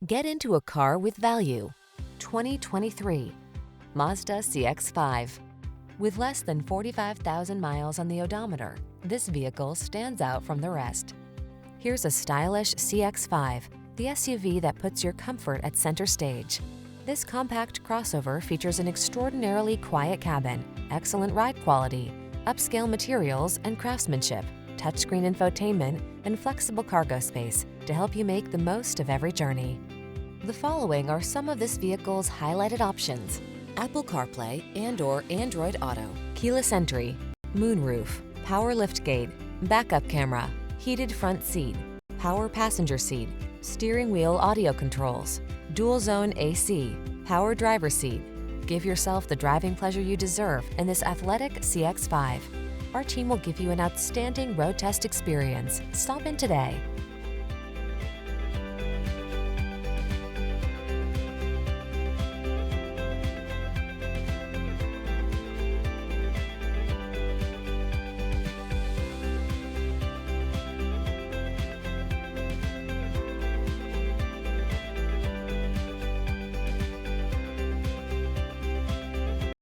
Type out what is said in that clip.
Get into a car with value. 2023 Mazda CX-5. With less than 45,000 miles on the odometer, this vehicle stands out from the rest. Here's a stylish CX-5, the SUV that puts your comfort at center stage. This compact crossover features an extraordinarily quiet cabin, excellent ride quality, upscale materials and craftsmanship, touchscreen infotainment, and flexible cargo space to help you make the most of every journey. The following are some of this vehicle's highlighted options: Apple CarPlay and/or Android Auto, keyless entry, moonroof, power liftgate, backup camera, heated front seat, power passenger seat, steering wheel audio controls, dual zone AC, power driver seat. Give yourself the driving pleasure you deserve in this athletic CX-5. Our team will give you an outstanding road test experience. Stop in today.